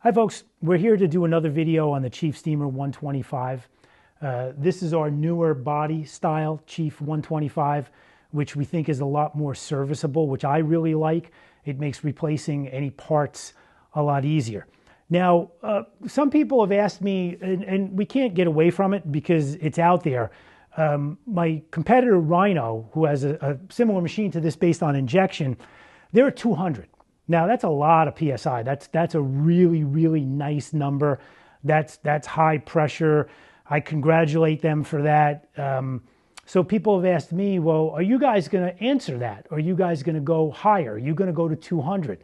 Hi folks, we're here to do another video on the Chief Steamer 125. This is our newer body style Chief 125, which we think is a lot more serviceable, which I really like. It makes replacing any parts a lot easier. Now, some people have asked me, and we can't get away from it because it's out there. My competitor Rino, who has a similar machine to this based on injection, they're at 200. Now that's a lot of PSI. That's a really, really nice number. That's high pressure. I congratulate them for that. So people have asked me, well, are you guys going to answer that? Are you guys going to go higher? Are you going to go to 200?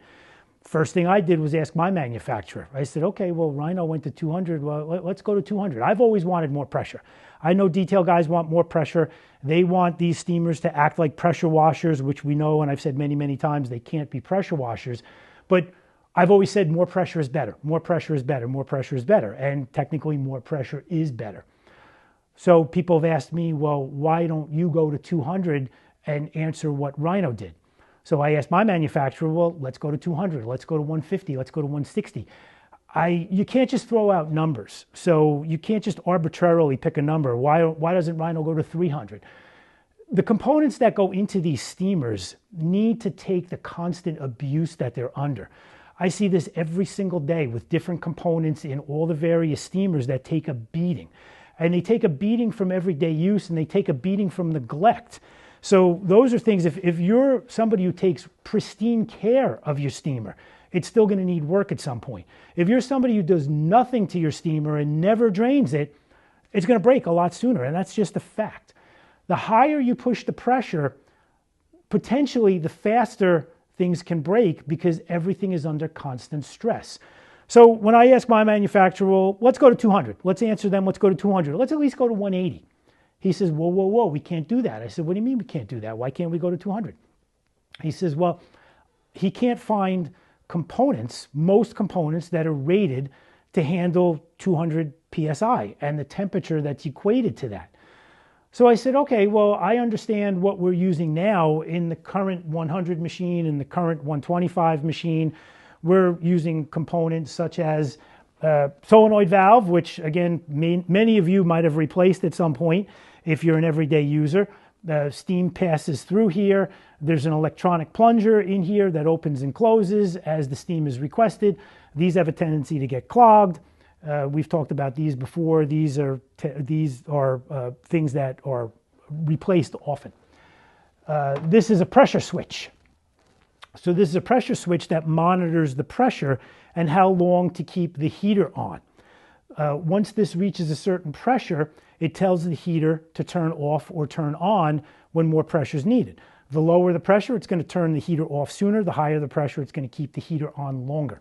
First thing I did was ask my manufacturer. I said, okay, well, Rino went to 200. Well, let's go to 200. I've always wanted more pressure. I know detail guys want more pressure. They want these steamers to act like pressure washers, which we know, and I've said many, many times, they can't be pressure washers. But I've always said more pressure is better. More pressure is better. More pressure is better. And technically, more pressure is better. So people have asked me, well, why don't you go to 200 and answer what Rino did? So I asked my manufacturer, well, let's go to 200. Let's go to 150. Let's go to 160. You can't just throw out numbers. So you can't just arbitrarily pick a number. Why doesn't Rino go to 300? The components that go into these steamers need to take the constant abuse that they're under. I see this every single day with different components in all the various steamers that take a beating. And they take a beating from everyday use, and they take a beating from neglect. So those are things, if you're somebody who takes pristine care of your steamer, it's still going to need work at some point. If you're somebody who does nothing to your steamer and never drains it, it's going to break a lot sooner, and that's just a fact. The higher you push the pressure, potentially the faster things can break because everything is under constant stress. So when I ask my manufacturer, well, let's go to 200. Let's answer them, let's go to 200. Let's at least go to 180. He says, whoa, whoa, whoa, we can't do that. I said, what do you mean we can't do that? Why can't we go to 200? He says, well, he can't find components, most components that are rated to handle 200 PSI and the temperature that's equated to that. So I said, okay, well, I understand what we're using now in the current 100 machine and the current 125 machine. We're using components such as solenoid valve, which again, many of you might have replaced at some point if you're an everyday user. The steam passes through here. There's an electronic plunger in here that opens and closes as the steam is requested. These have a tendency to get clogged. We've talked about these before. These are things that are replaced often. This is a pressure switch. So this is a pressure switch that monitors the pressure and how long to keep the heater on. Once this reaches a certain pressure, it tells the heater to turn off or turn on when more pressure is needed. The lower the pressure, it's going to turn the heater off sooner. The higher the pressure, it's going to keep the heater on longer.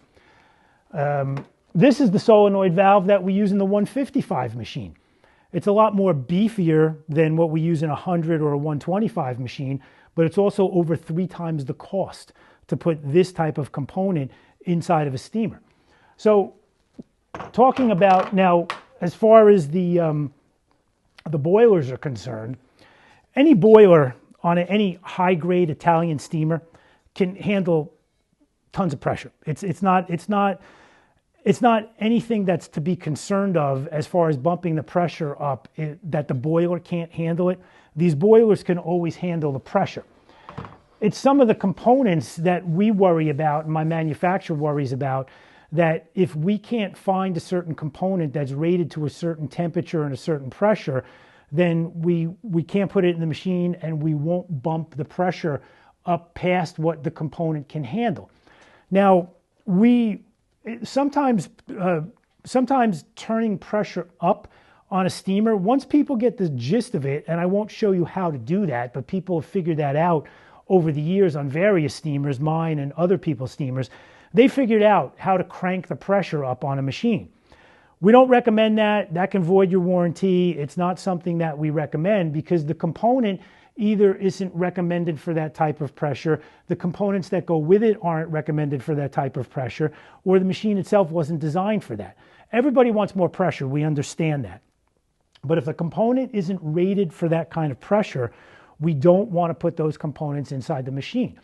This is the solenoid valve that we use in the 155 machine. It's a lot more beefier than what we use in a 100 or a 125 machine, but it's also over 3 times the cost to put this type of component inside of a steamer. So talking about now, as far as the boilers are concerned, any boiler on any high-grade Italian steamer can handle tons of pressure. It's not anything that's to be concerned of as far as bumping the pressure up, that the boiler can't handle it. These boilers can always handle the pressure. It's some of the components that we worry about, and my manufacturer worries about, that if we can't find a certain component that's rated to a certain temperature and a certain pressure, then we can't put it in the machine and we won't bump the pressure up past what the component can handle. Now, sometimes turning pressure up on a steamer, once people get the gist of it, and I won't show you how to do that, but people have figured that out over the years on various steamers, mine and other people's steamers, they figured out how to crank the pressure up on a machine. We don't recommend that. That can void your warranty. It's not something that we recommend because the component either isn't recommended for that type of pressure, the components that go with it aren't recommended for that type of pressure, or the machine itself wasn't designed for that. Everybody wants more pressure. We understand that. But if a component isn't rated for that kind of pressure, we don't want to put those components inside the machine.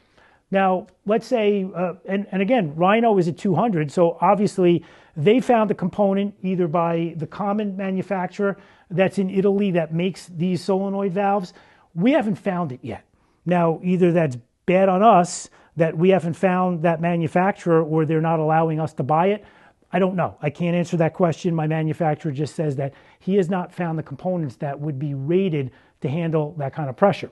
Now, let's say, and again, Rhino is at 200, so obviously they found a component either by the common manufacturer that's in Italy that makes these solenoid valves. We haven't found it yet. Now, either that's bad on us that we haven't found that manufacturer or they're not allowing us to buy it. I don't know. I can't answer that question. My manufacturer just says that he has not found the components that would be rated to handle that kind of pressure.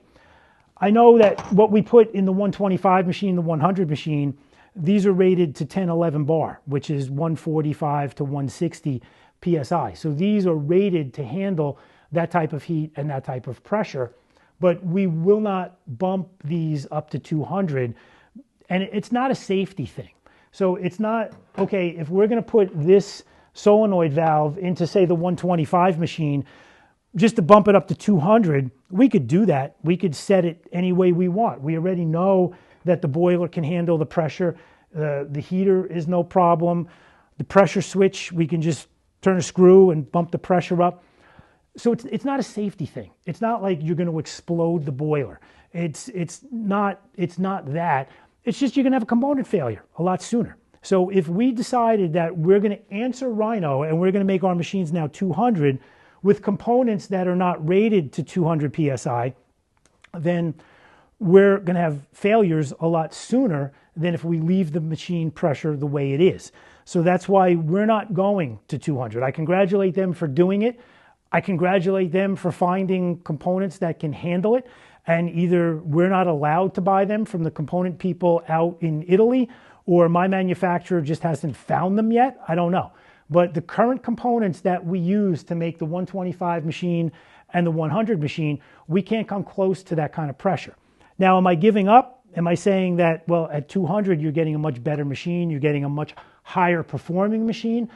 I know that what we put in the 125 machine, the 100 machine, these are rated to 10, 11 bar, which is 145 to 160 PSI. So these are rated to handle that type of heat and that type of pressure, but we will not bump these up to 200. And it's not a safety thing. So it's not, okay, if we're going to put this solenoid valve into, say, the 125 machine, just to bump it up to 200, we could do that. We could set it any way we want. We already know that the boiler can handle the pressure. The heater is no problem. The pressure switch, we can just turn a screw and bump the pressure up. So it's not a safety thing. It's not like you're going to explode the boiler. It's not that. It's just you're going to have a component failure a lot sooner. So if we decided that we're going to answer Rhino and we're going to make our machines now 200 with components that are not rated to 200 PSI, then we're going to have failures a lot sooner than if we leave the machine pressure the way it is. So that's why we're not going to 200. I congratulate them for doing it. I congratulate them for finding components that can handle it. And either we're not allowed to buy them from the component people out in Italy, or my manufacturer just hasn't found them yet. I don't know. But the current components that we use to make the 125 machine and the 100 machine, we can't come close to that kind of pressure. Now, am I giving up? Am I saying that, well, at 200, you're getting a much better machine, you're getting a much higher performing machine?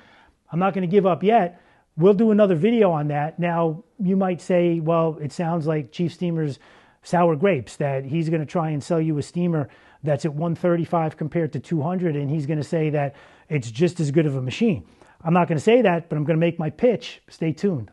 I'm not going to give up yet. We'll do another video on that. Now, you might say, well, it sounds like Chief Steamer's sour grapes, that he's going to try and sell you a steamer that's at 135 compared to 200, and he's going to say that it's just as good of a machine. I'm not going to say that, but I'm going to make my pitch. Stay tuned.